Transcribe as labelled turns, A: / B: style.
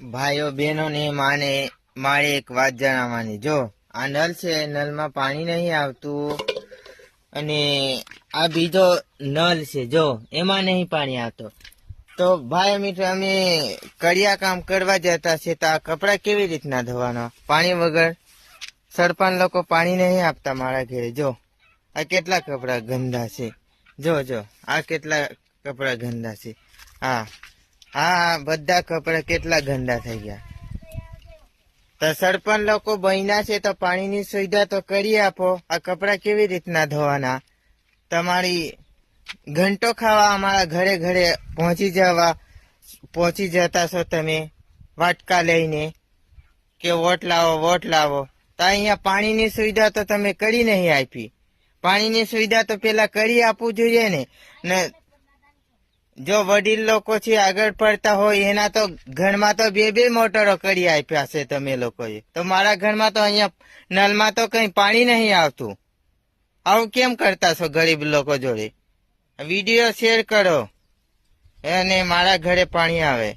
A: ભાઈઓ બહેનો ને મારે એક વાત જણાવવાની. જો આ નળ છે, નળમાં પાણી નહીં આવતું, અને આ બીજો નળ છે, જો એમાં નહીં પાણી આવતું. તો ભાઈ મિત્રો, અમે કડિયા કામ કરવા જતા છે, તો આ કપડા કેવી રીતના ધોવાના પાણી વગર? સરપંચ લોકો પાણી નહીં આપતા મારા ઘરે. જો આ કેટલા કપડા ગંદા છે, જો આ કેટલા કપડા ગંદા છે. હા, બધા કપડા કેટલા ગંદા થઈ ગયા. તો સરપંચ લોકો બન્યા છે, તો પાણીની સુવિધા તો કરી આપો. આ કપડા કેવી રીતના ધોવાના? તમારી ઘંટો ખાવા અમારા ઘરે ઘરે પહોંચી જતા છો તમે વાટકા લઈને, કે વોટ લાવો. તો અહીંયા પાણીની સુવિધા તો તમે કરી નહીં આપી. પાણીની સુવિધા તો પેલા કરી આપવું જોઈએ ને. જો વડીલ લોકો છે આગળ પડતા હોય, એના તો ઘરમાં તો બે મોટરો કરી આપ્યા છે તમે લોકોએ. તો મારા ઘરમાં તો અહીંયા નળમાં તો કઈ પાણી નહીં આવતું. આવું કેમ કરતા છો ગરીબ લોકો જોડે? વિડીયો શેર કરો અને મારા ઘરે પાણી આવે.